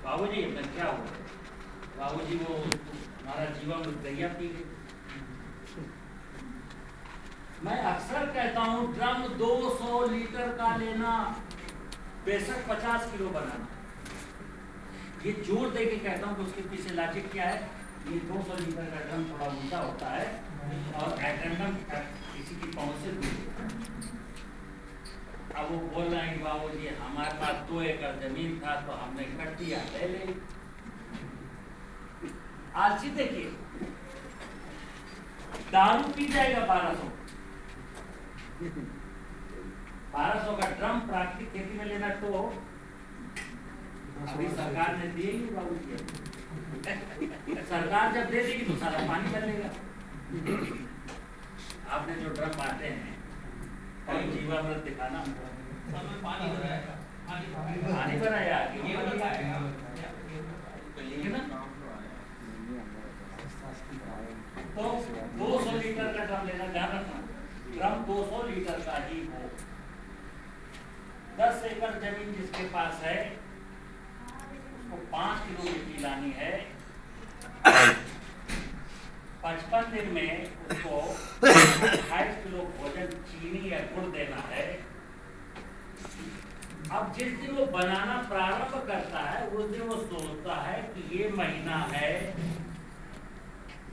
बाबूजी मैं क्या हुआ? बाबूजी वो हमारा जीवन गैया पी गई। मैं अक्सर कहता हूँ ड्रम 200 लीटर का लेना, बेशक 50 किलो बनाना। ये जोर दे के कहता हूँ कि उसके पीछे लॉजिक क्या है। ये 200 लीटर का ड्रम थोड़ा उल्टा होता है और एटेंडम किसी की पहुंच से दूर होता है। अब वो बोल रहे हैं कि बाबूजी हमारे पास 2 एकड़ जमीन था तो हमने कर दिया, ले आलसी। देखिए दारू पी जाएगा 1200 का ड्रम प्राकृतिक खेती में लेना तो अभी सरकार ने दिए ही बाबूजी। सरकार जब दे देगी तो सारा पानी कर लेगा। आपने जो ड्रम बांटे हैं कहीं जीवामृत दिखाना, पानी भराया तो 200 लीटर का ड्रम लेना, ध्यान रखना ड्रम 200 लीटर का ही हो। 10 एकड़ जमीन जिसके पास है उसको 5 किलो मिट्टी लानी है। 55 दिन में उसको 28 किलो भोजन चीनी या गुड़ देना है। अब जिस दिन वो बनाना प्रारंभ करता है उस दिन वो सोचता है कि ये महीना है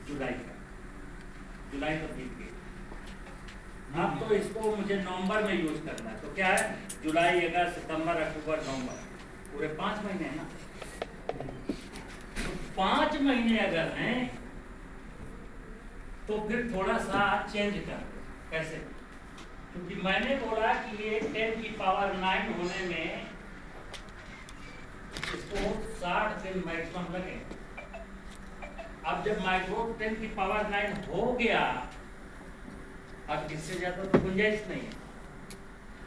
जुलाई का, जुलाई तो बीत गई। अब तो इसको मुझे नवंबर में यूज करना है, तो क्या है जुलाई, अगस्त, सितंबर, अक्टूबर, नवंबर, पूरे 5 महीने हैं ना। तो 5 महीने अगर हैं तो फिर थोड़ा सा चेंज कर। कैसे? क्योंकि मैंने बोला कि ये 10 की पावर 9 होने में इसको 60 दिन मैक्सिमम लगे। अब जब माइक्रोब 10 की पावर 9 हो गया, अब इससे ज्यादा तो गुंजाइश नहीं है।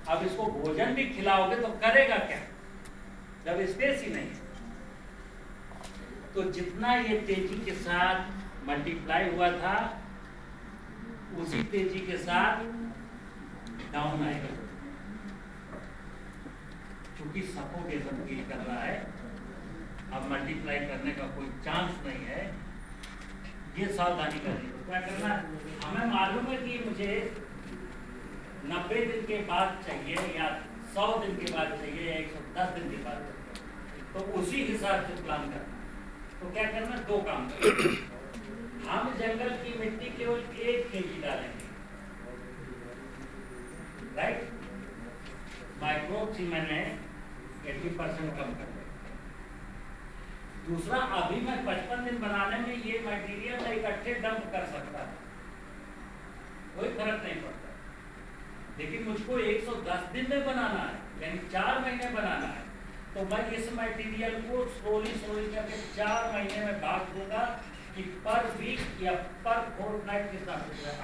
अब इसको भोजन भी खिलाओगे तो करेगा क्या जब स्पेस ही नहीं। तो जितना ये तेजी के साथ मल्टीप्लाई हुआ था उसी तेजी के साथ डाउन आएगा, क्योंकि सफोकेशन फील कर रहा है। अब मल्टीप्लाई करने का कोई चांस नहीं है। ये सावधानी करनी। तो क्या करना है, हमें मालूम है कि मुझे 90 दिन के बाद चाहिए या 100 दिन के बाद चाहिए या 110 दिन के बाद चाहिए, तो उसी हिसाब से प्लान करना। तो क्या करना, 2 काम करना। हम जंगल की मिट्टी केवल 1 kg डालेंगे, राइट। माइक्रोब सीमेंट में 80% कम कर देंगे। दूसरा, अभी मैं 55 दिन बनाने में ये मटेरियल इकट्ठे डंप कर सकता है, कोई फर्क नहीं पड़ता। लेकिन मुझको 110 दिन में बनाना है, यानी 4 महीने बनाना है, तो मैं इस मटेरियल को स्लोली करके 4 महीने में बांट दूंगा कि पर वीक या पर फोर्टनाइट कितना है,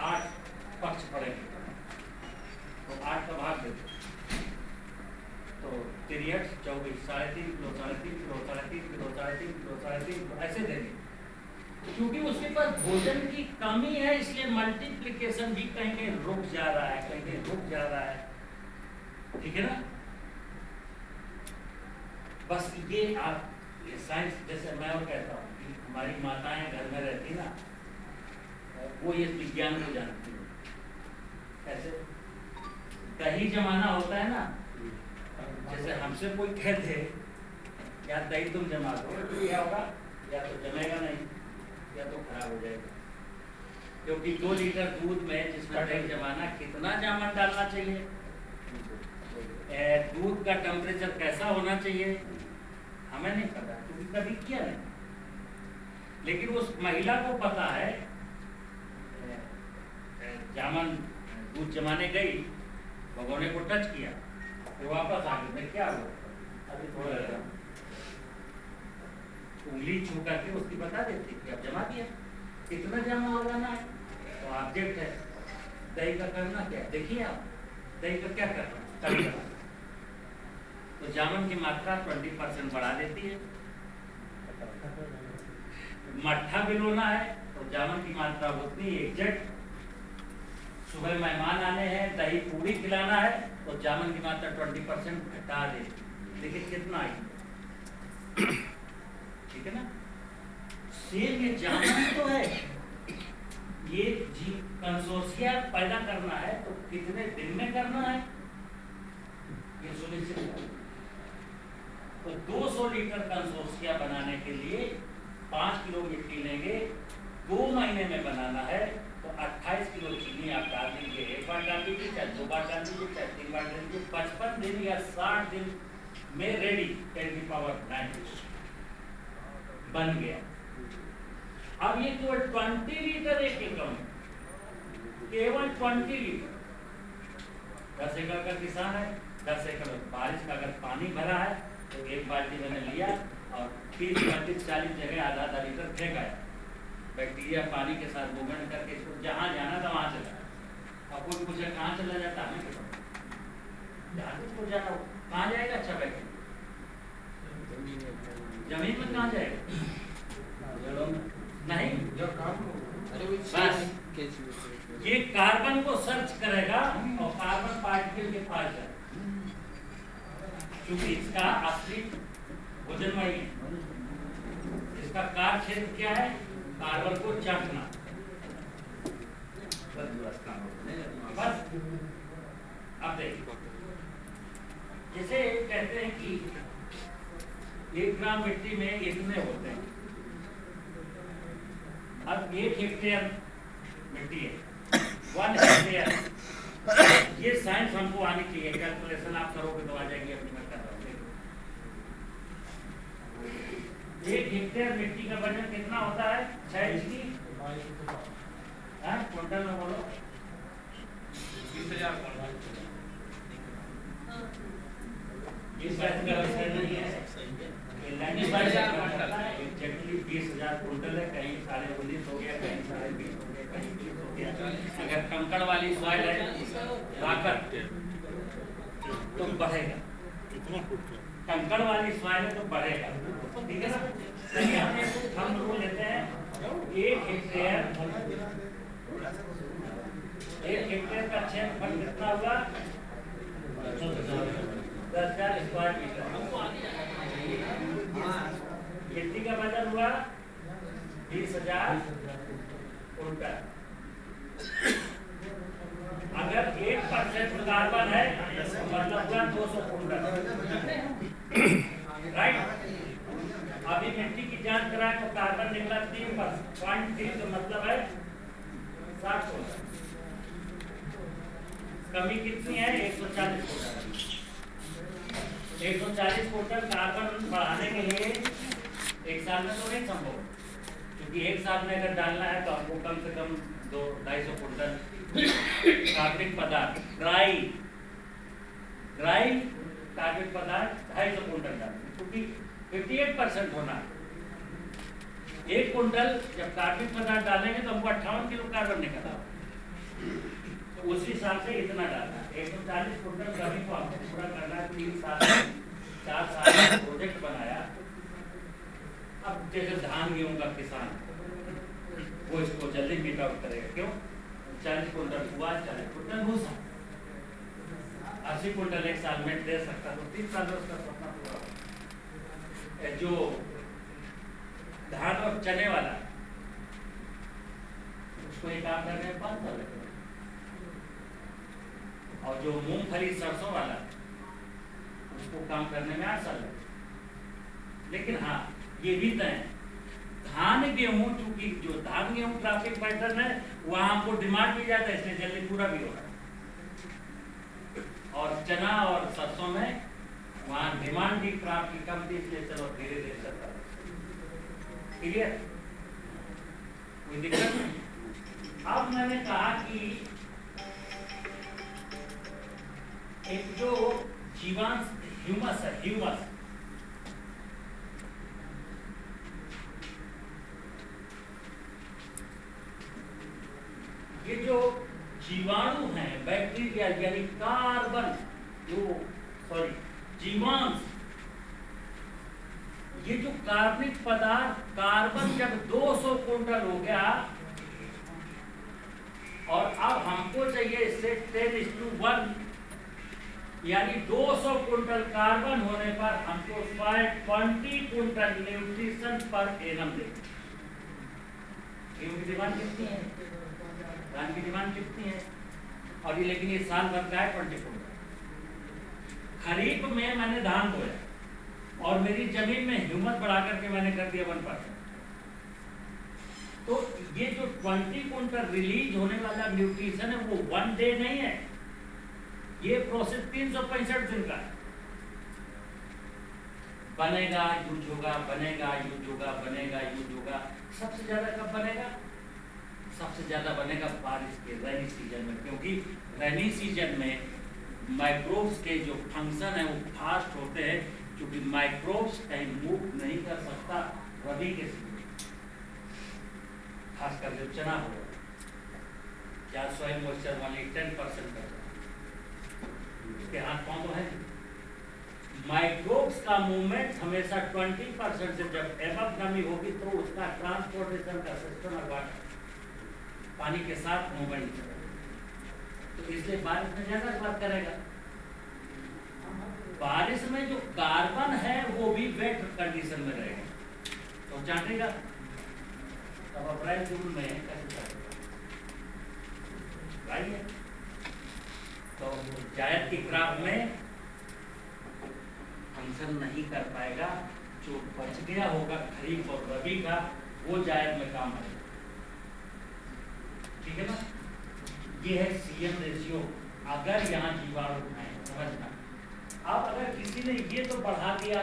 8 पक्ष पड़ेंगे। तो 8 का भाग देते तो period 24, 3.5 kilo, 3.5 kilo, 3.5 kilo, 3.5 kilo, 3.5 kilo ऐसे देंगे। क्योंकि उसके पास भोजन की कमी है, इसलिए मल्टीप्लिकेशन भी कहीं कहीं रुक जा रहा है, कहीं कहीं रुक जा रहा है। ठीक है ना। बस ये आप ये साइंस, जैसे मैं और कहता हूँ कि हमारी माताएं घर में रहती ना, वो ये विज्ञान को जानती है। कैसे? दही जमाना होता है ना, जैसे हमसे कोई कहते या दही तुम जमा दो, तो क्या होगा, या तो जमेगा नहीं या तो खराब हो जाएगा। क्योंकि 2 लीटर दूध में जिसमें दही जमाना, कितना जामन डालना चाहिए, दूध का टेम्परेचर कैसा होना चाहिए, हमें नहीं पता क्योंकि कभी किया नहीं। लेकिन उस महिला को पता है। जामन दूध जमाने गई, भगोने को टच किया, फिर वापस आ गई, क्या हुआ, अभी थोड़ा उंगली छू करके उसकी बता देती कि अब जमा दिया, कितना जमा हो जाना है। तो ऑब्जेक्ट है, दही का करना क्या, देखिए आप दही का क्या करना, तो जामन की मात्रा 20% बढ़ा देती है। मट्ठा भिगोना है तो जामन की मात्रा उतनी एग्जैक्ट। सुबह मेहमान आने हैं, दही पूरी खिलाना है तो जामन की मात्रा 20% घटा दे। देखिए कितना आई। कितने दिन में करना है ये सुनिश्चित करना। तो 200 लीटर कंसोर्शिया बनाने के लिए 5 किलो मिट्टी लेंगे, 2 महीने में बनाना है तो 28 किलो चीनी आप डाल दीजिए, 1 बार डाल दीजिए, चाहे 2 बार डाल दीजिए, चाहे 3 बार डाल दीजिए, 55 दिन या 60 दिन में रेडी 10⁻⁹ बन गया। अब ये केवल 20 लीटर एक एकड़ में, केवल 20 लीटर। 10 एकड़ का किसान है, 10 एकड़ बारिश का अगर पानी भरा है तो एक बाल्टी मैंने लिया और 30, 35, 40 जगह आधा लीटर फेंका, बैक्टीरिया पानी के साथ मूवमेंट करके इसको जहां जाना था वहां चला। अब कोई पूछे कहाँ चला जाता है, जहाँ इसको जाना हो कहाँ जाएगा? अच्छा बैक्टीरिया जमीन में कहाँ जाएगा? नहीं, बस ये कार्बन को सर्च करेगा और कार्बन पार्टिकल के पास जाएगा, क्योंकि इसका असली वजन वही है। इसका कार्य क्षेत्र क्या है? कार्बन को चाटना। बस अब देखिए, जैसे कहते हैं कि 1 ग्राम मिट्टी में इतने होते हैं। अब 1 हेक्टेयर मिट्टी है, 1 हेक्टेयर, ये साइंस हमको आनी चाहिए। कैलकुलेशन आप करोगे तो आ जाएगी, अपनी मैं कर रहा हूँ। 1 हेक्टेयर मिट्टी का वजन कितना होता है? 6 इंच क्विंटल में बोलो, 20,000 क्विंटल है। कहीं 19.5 हो गया, कहीं 20.5 हो गया, कहीं 20 हो गया। अगर कंकड़ वाली सॉइल है ताकत तो बढ़ेगा, कंकड़ वाली सॉइल है तो बढ़ेगा, ठीक है ना। हम रूल लेते हैं 1 हेक्टेयर का क्षेत्रफल कितना हुआ? 10,000 स्क्वायर मीटर। मिट्टी का वजन हुआ 20,000 क्विंटल। अगर 1% कार्बन है तो मतलब हुआ 200 क्विंटल, राइट। अभी मिट्टी की जांच कराए तो कार्बन निकला 3.3, तो मतलब है 60 क्विंटल। कमी कितनी है? 140 क्विंटल। 140 क्विंटल कार्बन बढ़ाने के लिए 1 साल में तो नहीं संभव, क्योंकि 1 साल में अगर डालना है तो आपको कम से कम 200-250 क्विंटल कार्बनिक पदार्थ, ड्राई कार्बनिक पदार्थ 250 क्विंटल डालना, क्योंकि 58% होना। 1 क्विंटल जब कार्बनिक पदार्थ डालेंगे तो हमको 58 किलो कार्बन निकला, तो उसी हिसाब से इतना डालना। 140 क्विंटल कमी को हमको पूरा करना है। 3 साल 4 साल का प्रोजेक्ट बनाया। अब जैसे धान गेहूं का किसान वो इसको जल्दी मीट आउट करेगा, क्यों? 40 क्विंटल हुआ, 40 क्विंटल भूसा, 80 क्विंटल 1 साल में दे सकता, तो 3 साल में उसका सपना पूरा होगा। जो धान और चने वाला उसको एक काम करने में 5 साल लगेगा, और जो मूंगफली सरसों वाला उसको काम करने में 8 साल लगेगा। लेकिन हाँ, ये भी तय है, धान गेहूं, चूंकि जो धान गेहूं ट्रैफिक पैटर्न है वहां हमको डिमांड भी ज्यादा है, इसलिए जल्दी पूरा भी हो रहा है। और चना और सरसों में वहां डिमांड भी क्रॉप की कम थी, इसलिए चलो धीरे धीरे चलता है। क्लियर? कोई दिक्कत नहीं। अब मैंने कहा कि एक जो जीवांश ह्यूमस है, ह्यूमस, ये जो जीवाणु हैं, बैक्टीरिया यानी कार्बन, जीवांश, ये जो कार्बनिक पदार्थ, कार्बन जब 200 क्विंटल हो गया और अब हमको चाहिए इससे 10:1, यानी 200 क्विंटल कार्बन होने पर हमको 20 क्विंटल न्यूट्रिशन पर एनम दे। गेहूं की डिमांड कितनी है? धान की डिमांड कितनी है? और ये लेकिन ये साल भर का है 24। खरीफ में मैंने धान बोया और मेरी जमीन में ह्यूमस बढ़ा करके मैंने कर दिया 1%। तो ये जो 20 क्विंटल रिलीज होने वाला न्यूट्रिशन है वो 1 डे नहीं है, ये प्रोसेस 365 दिन का है। बनेगा, यूज होगा, बनेगा, यूज होगा, बनेगा, यूज होगा। सबसे ज्यादा कब बनेगा? सबसे ज्यादा बनेगा बारिश के रेनी सीजन में, क्योंकि रेनी सीजन में माइक्रोब्स के जो फंक्शन है वो फास्ट होते हैं, क्योंकि माइक्रोब्स कहीं मूव नहीं कर सकता रबी के सीजन, खासकर जब चना हो या सॉइल मॉइस्चर वाली 10% का, उसके हाथ पांव तो है। माइक्रोब्स का मूवमेंट हमेशा 20% से जब एबव नमी होगी तो उसका ट्रांसपोर्टेशन का सिस्टम और वाटर पानी के साथ मूवमेंट करेगा, तो इसलिए बारिश में ज्यादा बात करेगा। बारिश में जो कार्बन है वो भी वेट कंडीशन में रहेगा, तो जानेगा तब अप्रैल जून में कैसे चलेगा, राइट? तो जायद की क्रॉप में फंक्शन नहीं कर पाएगा, जो बच गया होगा खरीफ और रबी का वो जायद में काम आएगा, ठीक है ना? ये है CM रेशियो। अगर यहाँ जीवाणु है, समझना। अब अगर किसी ने ये तो बढ़ा दिया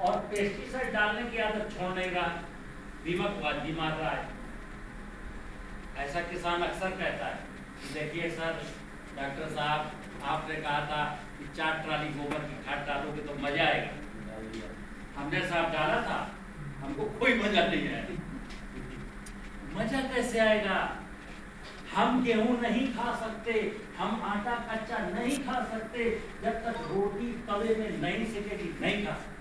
और पेस्टिसाइड डालने की आदत छोड़ नहीं रहा, दीमक बाजी मार रहा है, ऐसा किसान अक्सर कहता है कि देखिए सर, डॉक्टर साहब आपने कहा था कि 4 ट्राली गोबर की खाद डालोगे तो मजा आएगा, हमने साहब डाला था, हमको कोई मजा नहीं आया। मजा कैसे आएगा? हम गेहूं नहीं खा सकते, हम आटा कच्चा नहीं खा सकते जब तक रोटी तवे में नहीं सेकेगी, नहीं खा सकते।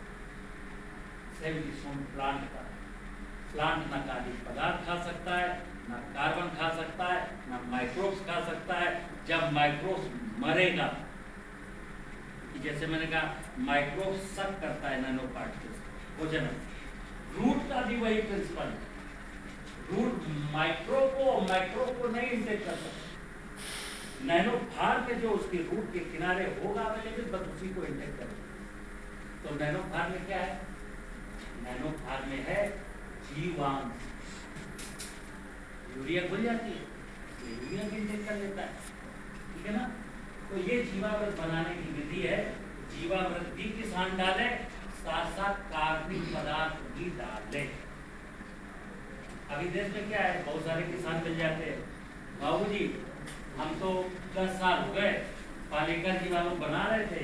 प्लांट ना कार्बनिक पदार्थ खा सकता है, ना कार्बन खा सकता है, ना माइक्रोब्स खा सकता है। जब माइक्रोब्स मरेगा, जैसे मैंने कहा माइक्रोब्स सक करता है नैनो पार्टिकल्स भोजन, रूट का भी वही प्रिंसिपल है। रूट माइक्रोब को नहीं इंटेक कर सकता, नैनो फार के जो उसके रूट के किनारे होगा अवेलेबल, बस उसी को इंटेक करेगा। तो नैनो फार में क्या है? नैनो फार में है जीवांश। यूरिया घुल जाती है, यूरिया भी इंटेक कर लेता है, ठीक है ना? तो ये जीवामृत बनाने की विधि है। जीवामृत भी किसान डाले, साथ साथ कार्बनिक पदार्थ भी डाले। अभी देश में क्या है, बहुत सारे किसान मिल जाते हैं, बाबूजी हम तो 10 साल हो गए पालिका जीवाणु बना रहे थे,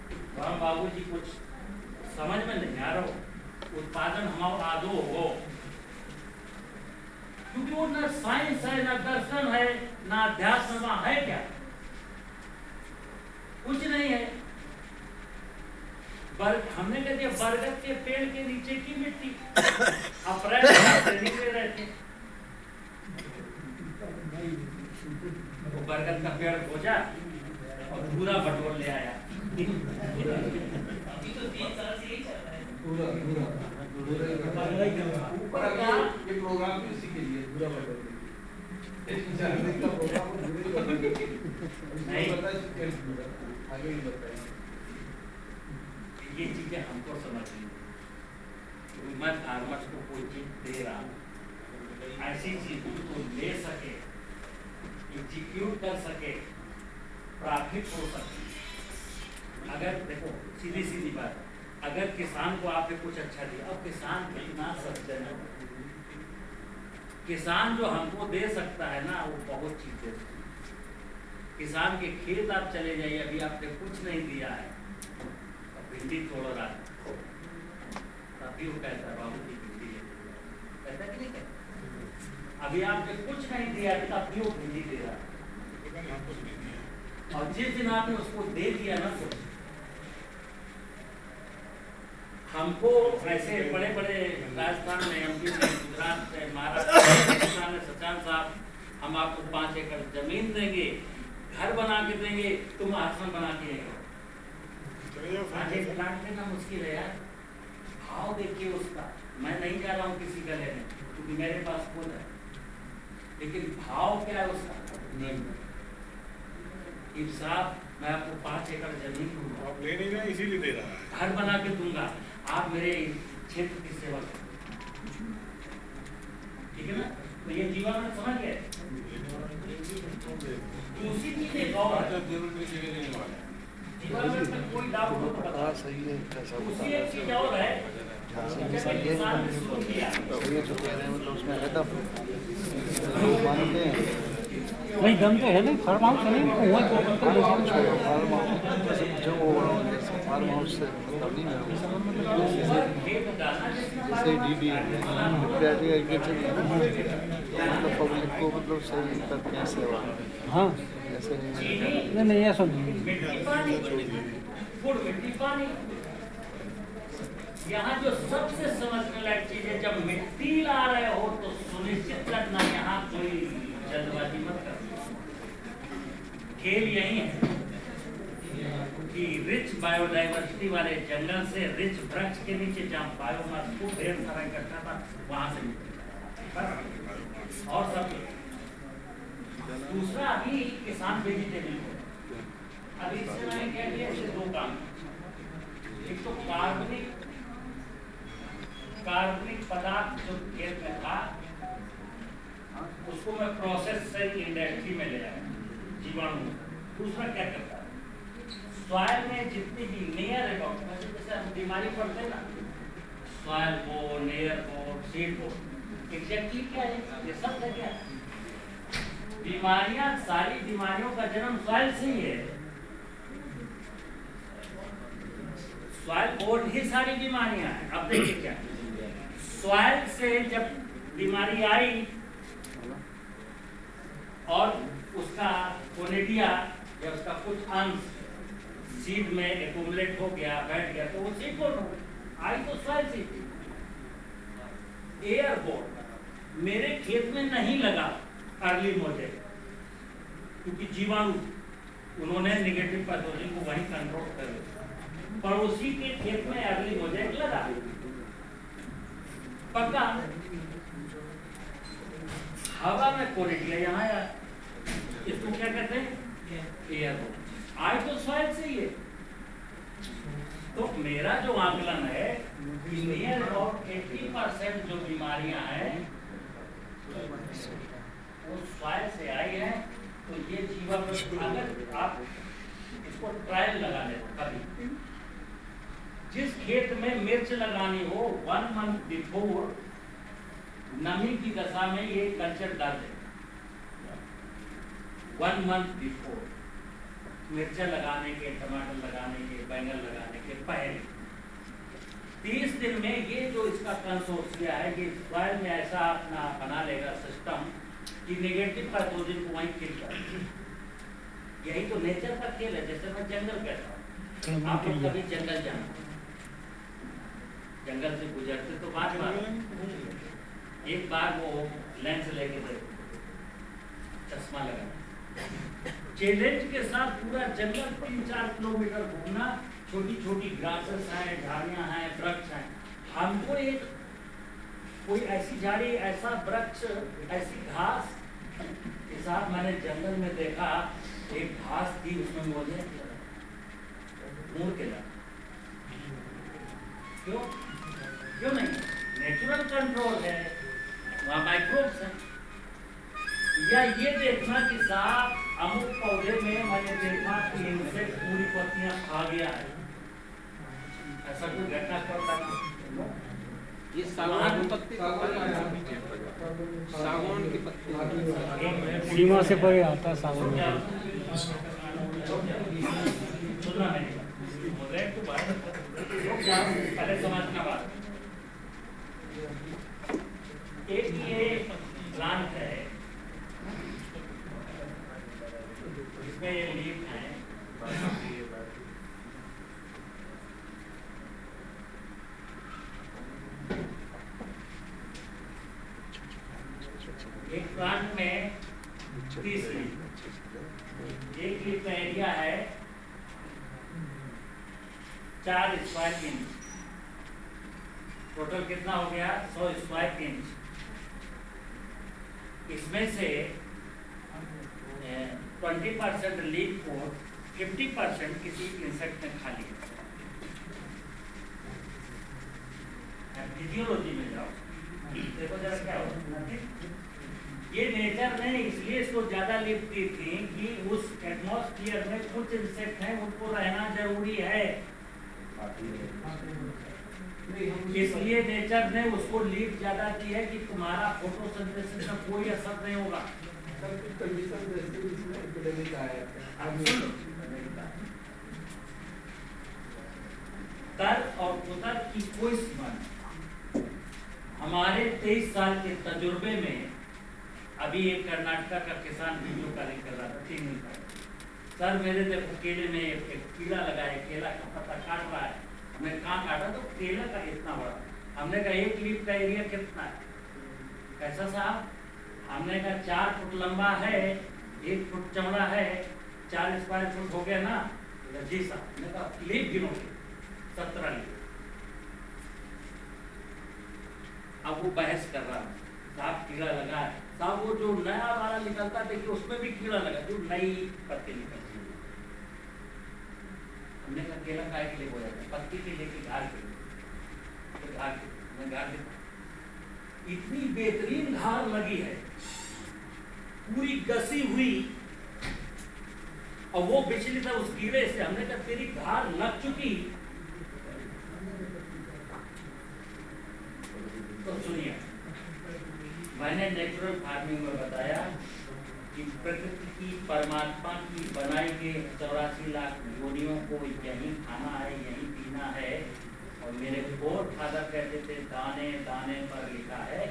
तो हम बाबूजी कुछ समझ में नहीं आ रहा हो, उत्पादन हमारा आदो हो, क्योंकि वो ना साइंस है, ना दर्शन है, ना अध्यात्म है, क्या कुछ नहीं है। हमने कह दिया बरगद के पेड़ के नीचे की मिट्टी अप्रैल से निकले रहते, वो बरगद का पेड़ खोजा और पूरा बटोर ले आया। ये प्रोग्राम भी उसी के लिए पूरा बटोर आगे भी बताएं। ये चीजें हमको समझनी, मैं फार्मर्स को कोई चीज दे रहा हूँ, ऐसी चीज को ले सके, एग्जीक्यूट कर सके, प्रॉफिट हो सके। अगर देखो सीधी सीधी बात, अगर किसान को आपने कुछ अच्छा दिया, अब किसान कितना सज्जन है, किसान जो हमको दे सकता है ना वो बहुत चीज दे सकता है। किसान के खेत आप चले जाइए, अभी आपने कुछ नहीं दिया है, भिंडी तोड़ रहा है, तभी वो कहता है बाबू की भिंडी ले, कहता कि नहीं कहता? अभी आपने कुछ नहीं दिया तब भी वो भिंडी दे रहा है, और जिस दिन आपने उसको दे दिया ना, तो हमको ऐसे बड़े बड़े राजस्थान में, MP में, गुजरात में, महाराष्ट्र में, सचान साहब हम आपको 5 एकड़ जमीन देंगे, घर बना के देंगे, तुम आश्रम बना के आएगा। प्लांट लेना मुश्किल है यार, भाव देखिए उसका। मैं नहीं जा रहा हूँ किसी का लेने, क्योंकि मेरे पास खुद है, लेकिन भाव क्या है उसका नहीं। कि साहब मैं आपको 5 एकड़ जमीन दूंगा, आप ले नहीं रहे इसीलिए दे रहा है। घर बना के दूंगा, आप मेरे क्षेत्र की सेवा करें। ठीक है ना? तो ये जीवन में समझ गए। दूसरी चीज एक और है, जीवन में कोई डाउट हो तो बताओ। सही है, दूसरी एक चीज और है, जब एक किसान ने शुरू किया, ये जो कह रहे हैं मतलब उसमें हेडअप मानते हैं नहीं दम तो है नहीं, फार्म हाउस है नहीं, वहाँ तो फार्म हाउस जो फार्म हाउस से मतलब नहीं है, खेत डालना जितना जैसे डीडी एग्रीकल्चर मतलब पब्लिक को मतलब सही करते हैं सेवा, हाँ ऐसे नहीं नहीं नहीं ऐसा नहीं। मिट्टी पानी, गुड़ मिट्टी पानी। यहाँ जो सबसे समझने लायक चीज है, जब मिट्टी ला रहे हो तो सुनिश्चित करना यहाँ कोई जल्दबाजी मत करना। खेल यही है कि रिच बायोडाइवर्सिटी वाले जंगल से रिच वृक्ष के नीचे जहाँ बायोमास को ढेर सारा इकट्ठा था वहां से निकल। और सब दूसरा अभी किसान वेजिटेबल को अभी इससे मैंने क्या किया, इससे 2 काम। एक तो कार्बनिक पदार्थ जो खेत में था उसको मैं प्रोसेस से इंडस्ट्री में ले आया, जीवाणु। दूसरा क्या करता है, सॉइल में जितनी भी नेयर है डॉक्टर, जैसे हम बीमारी पड़ते हैं ना, soil board, near board, seed board, exactly क्या है, ये सब है क्या? बीमारियां, सारी बीमारियों का जन्म सॉइल से ही है। सॉइल बोर्ड ही सारी बीमारियां हैं। अब देखिए क्या, सॉइल से जब बीमारी आई और उसका कोनेडिया या उसका कुछ अंश सीड में एक्यूमुलेट हो गया, बैठ गया, तो वो सीड बोर्ड हो गया, आई तो सॉइल से। एयर बोर्ड मेरे खेत में नहीं लगा अर्ली मोजेक, क्योंकि जीवाणु उन्होंने नेगेटिव पैथोजन को वहीं कंट्रोल कर लिया। पड़ोसी के खेत में अर्ली मोजेक लगा, पक्का हवा में कोनेडिया यहाँ आया, इसको क्या कहते हैं, एयर बोर्ड। आए तो सॉइल से ही है। तो मेरा जो आकलन है कि नियर अबाउट 80% जो बीमारियां हैं वो सॉइल से आई है। तो ये जीवाणु, अगर आप इसको ट्रायल लगा लें कभी, जिस खेत में मिर्च लगानी हो 1 मंथ बिफोर नमी की दशा में ये कल्चर डाल दें। 1 मंथ बिफोर मिर्चा लगाने के, टमाटर लगाने के, बैंगन लगाने के पहले 30 दिन में ये जो इसका कंसोर्सिया है कि सॉइल में ऐसा अपना बना लेगा सिस्टम कि नेगेटिव पैथोजन को वहीं किल कर। यही तो नेचर का खेल है। जैसे मैं जंगल कहता हूँ, आप लोग कभी जंगल जाना, जंगल से गुजरते तो बात एक बार वो लेंस लेके देखो, चश्मा लगा, चैलेंज के साथ पूरा जंगल 3-4 किलोमीटर घूमना, छोटी छोटी ग्रासेस हैं, झाड़ियां हैं, वृक्ष हैं। हमको एक कोई ऐसी झाड़ी, ऐसा वृक्ष, ऐसी घास के साथ मैंने जंगल में देखा, एक घास थी उसमें मुझे मुड़ के लगा। क्यों क्यों नहीं? नेचुरल कंट्रोल है, वहाँ माइक्रोब्स हैं। या ये देखना कि साहब अमुक पौधे में मैंने देखा कि इंसेक्ट पूरी पत्तियां खा गया है, ऐसा कोई घटना करता है? ये सागवान की पत्ती, सागवान की पत्ती सीमा से परे आता है सावन में। सुनना नहीं, पहले समझना बात। एक ये प्लांट है, इसमें ये लीफ है, एक प्लांट में 30 लीफ, एक लीफ का एरिया है 4 स्क्वायर इंच, टोटल कितना हो गया 100 स्क्वायर इंच। इसमें से 20% लीव कोड, 50% किसी इंसेक्ट ने खा लिया। फिजियोलॉजी में जाओ, देखो जरा क्या होता है। ये नेचर ने इसलिए इसको ज्यादा लिफ्ट दी थी कि उस एटमॉस्फेयर में कुछ इंसेक्ट हैं, उनको रहना जरूरी है, इसलिए नेचर ने उसको लीड ज्यादा की है कि तुम्हारा फोटोसिंथेसिस का कोई असर नहीं होगा। तर और उतर की कोई सीमा नहीं। हमारे 23 साल के तजुर्बे में अभी एक कर्नाटका का किसान वीडियो कॉलिंग कर रहा था 3 दिन पहले, सर मेरे देखो केले में एक कीड़ा लगा है, केला का पत्ता काट रहा है। हमने कहाँ काटा? तो केला का इतना बड़ा। हमने कहा 1 लीफ का एरिया कितना है? कैसा साहब? हमने कहा 4 फुट लंबा है, 1 फुट चौड़ा है, 4 स्क्वायर फुट हो गया ना? जी साहब। हमने कहा लीफ गिनोगे? 17 लीफ। अब वो बहस कर रहा है, साहब कीड़ा लगा है साहब, वो जो नया वाला निकलता देखिए उसमें भी कीड़ा लगा, जो नई पत्ती निकलती है। हमने कहा केला काय के लिए हो जाता है? पत्ती के लेके घाल के घाल के इतनी बेहतरीन घाल लगी है, पूरी गसी हुई, और वो बिचली था उस कीड़े से। हमने कहा तेरी घाल लग चुकी। तो सुनिए, मैंने नेचुरल फार्मिंग में बताया कि प्रकृति की, परमात्मा की बनाई गई 84 लाख योनियों को यही खाना है, यही पीना है। और मेरे फोर फादर कहते थे दाने दाने पर लिखा है।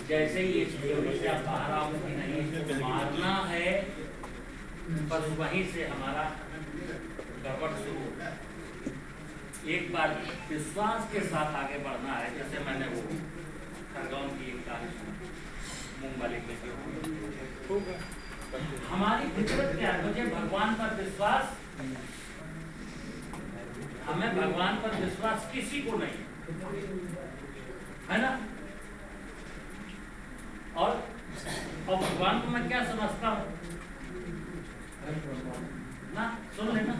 जैसे ही इस योनि से आप बाहर आओ कि नहीं इसको मारना है, बस वहीं से हमारा गड़बड़ शुरू होता है। एक बार विश्वास के साथ आगे बढ़ना है। जैसे मैंने वो खरगोन की एक कहानी मूंग वाले के, हमारी फितरत क्या है? मुझे भगवान पर विश्वास, हमें भगवान पर विश्वास किसी को नहीं है ना। और भगवान को मैं क्या समझता हूँ ना, सुन लेना।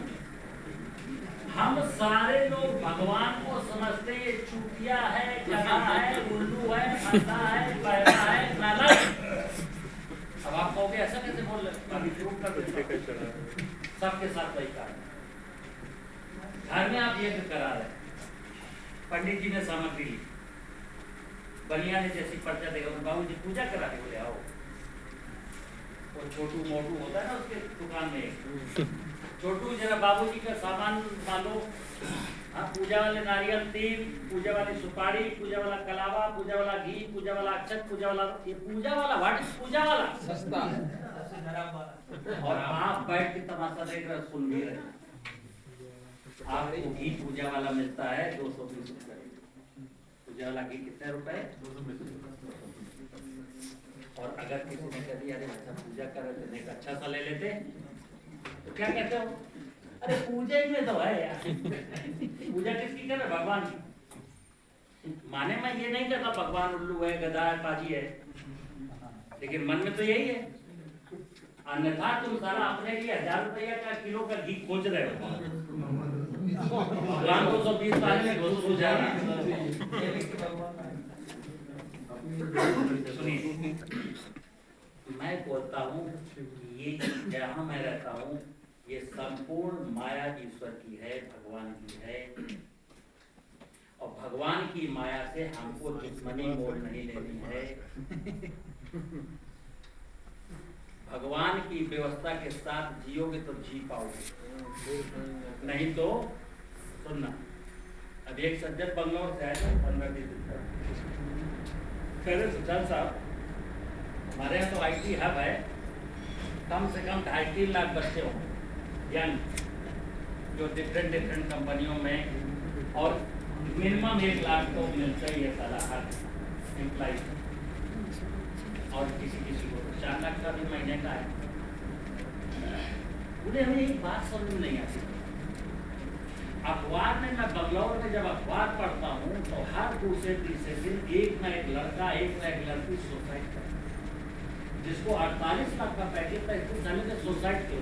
हम सारे लोग भगवान को समझते हैं ये चूतिया है, गधा है, उल्लू है, अंधा है, बहरा है, नालायक। अब आप कहोगे ऐसा कैसे बोल रहे? अभी प्रूफ कर देते सबके साथ वही कार्य। घर में आप यज्ञ करा रहे, पंडित जी ने सामग्री ली, बनिया ने जैसी पर्चा देगा, बाबू जी पूजा करा के बोले आओ। वो छोटू मोटू होता है ना उसके दुकान में, छोटू जरा बाबूजी का सामान डालो। हाँ, पूजा वाले नारियल तेल, पूजा वाली सुपारी, पूजा वाला कलावा, पूजा वाला घी, पूजा वाला अक्षत, पूजा वाला ये पूजा वाला व्हाट इज पूजा वाला सस्ता। और आप बैठ के तमाशा देख रहे सुन भी रहे। आपको घी पूजा वाला मिलता है 220 रुपए। पूजा वाला घी कितने रुपए? 220। और अगर किसी ने कह दिया अरे अच्छा पूजा कर रहे थे, अच्छा सा ले लेते तो क्या कहते हो? अरे पूजा ही में तो है यार। पूजा किसकी कर रहे? भगवान की। माने मैं ये नहीं कहता भगवान उल्लू है, गधा है, पाजी है, लेकिन मन में तो यही है। अन्यथा तुम सारा अपने लिए 1000 रुपया का किलो का घी खोज रहे हो। भगवान को 120 में घोष हो जाएगा। सुनिए, मैं बोलता हूँ ये जहाँ मैं रहता हूँ ये संपूर्ण माया ईश्वर की है, भगवान की है। और भगवान की माया से हमको दुश्मनी मोल नहीं लेनी है। भगवान की व्यवस्था के साथ जियोगे तो जी पाओगे, नहीं तो सुनना। अब एक सज्जन बंगलौर से आए 15 दिन कह रहे सुजान साहब हमारे यहाँ तो IT हब है, कम से कम 2.5-3 लाख बच्चे हों यंग, जो डिफरेंट कंपनियों में, और मिनिमम 1 लाख तो मिलता ही है साला हर एम्प्लॉय, और किसी को तो 4 लाख का भी महीने का है। उन्हें हमें एक बात समझ में नहीं आती। अखबार में, मैं बंगलौर में जब अखबार पढ़ता हूँ तो हर दूसरे तीसरे दिन एक ना एक लड़का, एक ना एक लड़की सुसाइड करता है। जिसको 48 लाख का पैकेज था, इसको साले ने सुसाइड किया।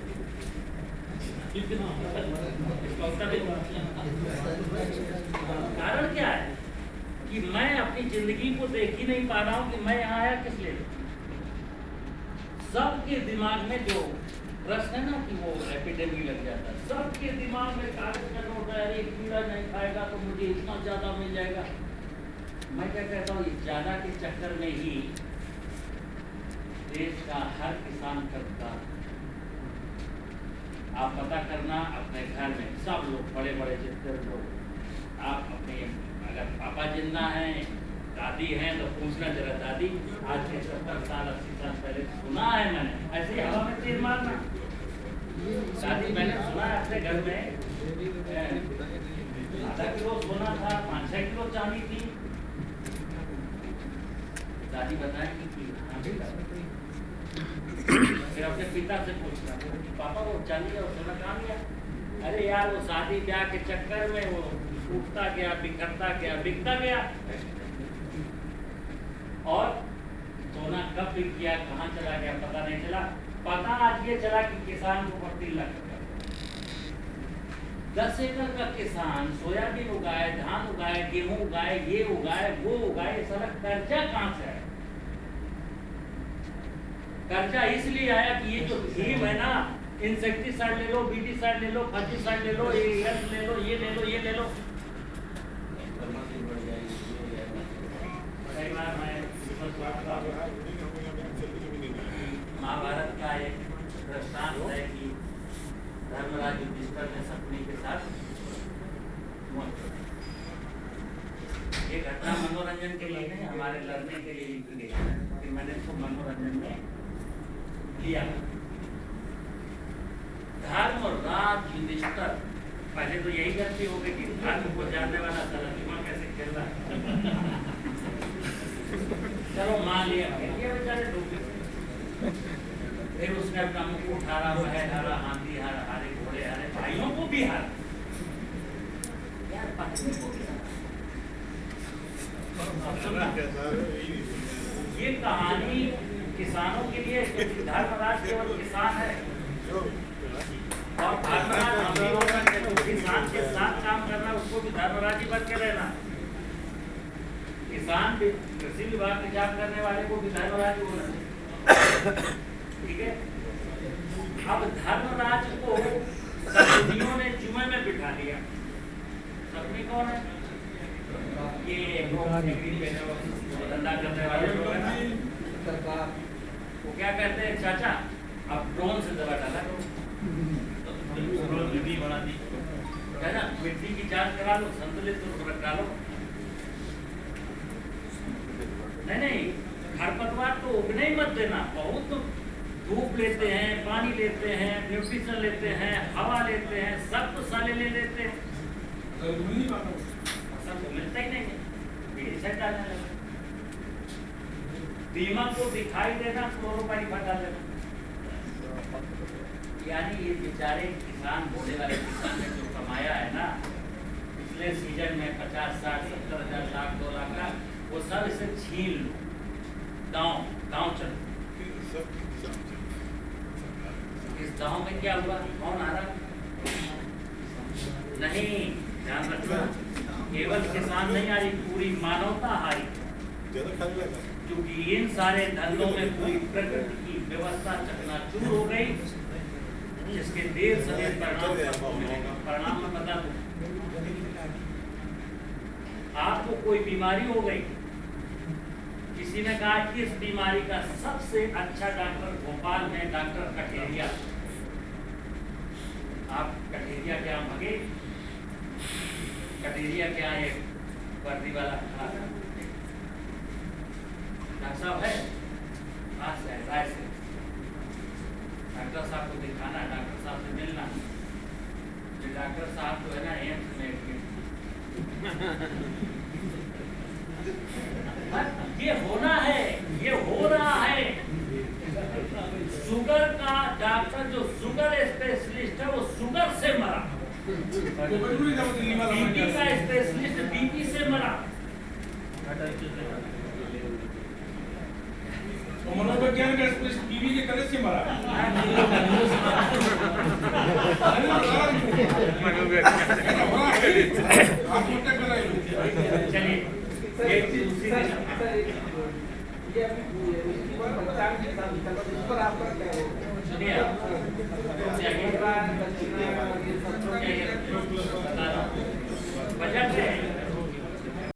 कारण क्या है कि मैं अपनी जिंदगी को देख ही नहीं पा रहा हूं कि मैं यहाँ आया किस लिए। सबके दिमाग में जो प्रश्न है ना कि वो एपिडेमिक लग जाता है, सबके दिमाग में कागज का नोट है, अरे कीड़ा नहीं खाएगा तो मुझे इतना ज्यादा मिल जाएगा। मैं क्या कहता हूँ, इस ज्यादा के चक्कर में ही देश का हर किसान करता। आप पता करना अपने घर में सब लोग, बड़े बड़े जितने लोग, आप अपने अगर पापा जिंदा हैं, दादी हैं, तो पूछना जरा, दादी आज से 70 साल 80 साल पहले सुना है मैंने, ऐसे ही हवा में तीर मारना। दादी मैंने सुना है अपने घर में आधा किलो सोना था, 5-6 किलो चांदी थी। दादी बताएंगी कि हाँ बेटा। फिर अपने पिता से पूछना, पापा वो चांदी और सोना कहाँ गया? अरे यार वो शादी ब्याह के चक्कर में वो टूटता गया, बिखरता गया, बिकता गया। और सोना कब बिक गया, कहाँ चला गया पता नहीं चला। पता आज ये चला कि किसान को 3 लाख रुपया, 10 एकड़ का किसान सोयाबीन उगाए, धान उगाए, गेहूं उगाए, ये उगाए, वो उगाए, सारा कर्जा कहाँ से आया? कर्जा इसलिए आया कि ये जो थीम है ना, इंसेक्टिसाइड ले लो, बीटीसाइड ले लो, फंजीसाइड ले लो, ये ले लो, ये ले लो, ये ले लो। कई बार मैं महाभारत का एक दृष्टांत है कि धर्मराज युधिष्ठिर ने शकुनी के साथ ये घटना मनोरंजन के लिए नहीं, हमारे लड़ने के लिए लिखी गई है कि मैंने इसको मनोरंजन में लिया। धर्मराज युधिष्ठिर, पहले तो यही गलती हो गई कि धर्म को जानने वाला सलमान कैसे खेल रहा है। चलो मान लिया, ये बेचारे डूबे। फिर उसने अपना मुकुट हारा, महल हारा, हाथी हारा, हारे घोड़े हारे, भाइयों को भी हारा, यार पत्नी को भी हारा। ये कहानी किसानों के लिए, क्योंकि धर्मराज केवल किसान है और धर्मराज हम भी होगा, किसान के साथ काम करना, उसको भी धर्मराज ही बन के रहना। किसान भी कृषि विभाग में जॉब करने वाले को भी धर्मराज होना, ठीक है। अब धर्मराज को शकुनियों ने जुए में बिठा दिया। शकुनी कौन है? ये धंधा करने वाले लोग हैं ना, वो क्या कहते हैं, चाचा अब ड्रोन से दवा डाला करो, विधि बना दी है ना, मिट्टी की जांच करा लो, संतुलित उर्वरक डालो। नहीं, खरपतवार तो उगने ही मत देना। बहुत तो धूप लेते हैं, पानी लेते हैं, न्यूट्रिशन लेते हैं, हवा लेते हैं, सब तो साले ले लेते हैं, सब तो मिलता ही नहीं है। डालने लगा, दीमक को दिखाई देना, क्लोरोपाइरीफास डाल देना। यानी ये बेचारे किसान, भोले वाले किसान ने जो कमाया है ना पिछले सीजन में 50, 60, 70 हजार, लाख, 2 लाख का, वो सब इसे छीन लो। गाँव चलो, इस गाँव में क्या हुआ, कौन आ रहा? नहीं, ध्यान रखना, केवल किसान नहीं हारी, पूरी मानवता हारी, क्योंकि इन सारे धंधों में पूरी प्रकृति की व्यवस्था चकनाचूर हो गई, जिसके देर सवेर परिणाम में बता दूं, आपको कोई बीमारी हो गई, किसी ने कहा कि इस बीमारी का सबसे अच्छा डॉक्टर भोपाल में डॉक्टर कठेरिया। आप कठेरिया के यहाँ भगे, कठेरिया के यहाँ एक वर्दी वाला डॉक्टर साहब है, कहाँ से है? राय से। डॉक्टर साहब को दिखाना, डॉक्टर साहब से मिलना। जो डॉक्टर साहब तो है ना एम्स में, ये होना है, ये हो रहा है। शुगर का डॉक्टर, जो शुगर स्पेशलिस्ट है, वो शुगर से मरा। बीपी का स्पेशलिस्ट बीपी से मरा। मनोविज्ञान का स्पेशलिस्ट से मरा चलिए एक चीज दूसरी ये अभी इस पर 50 के साथ इस पर आप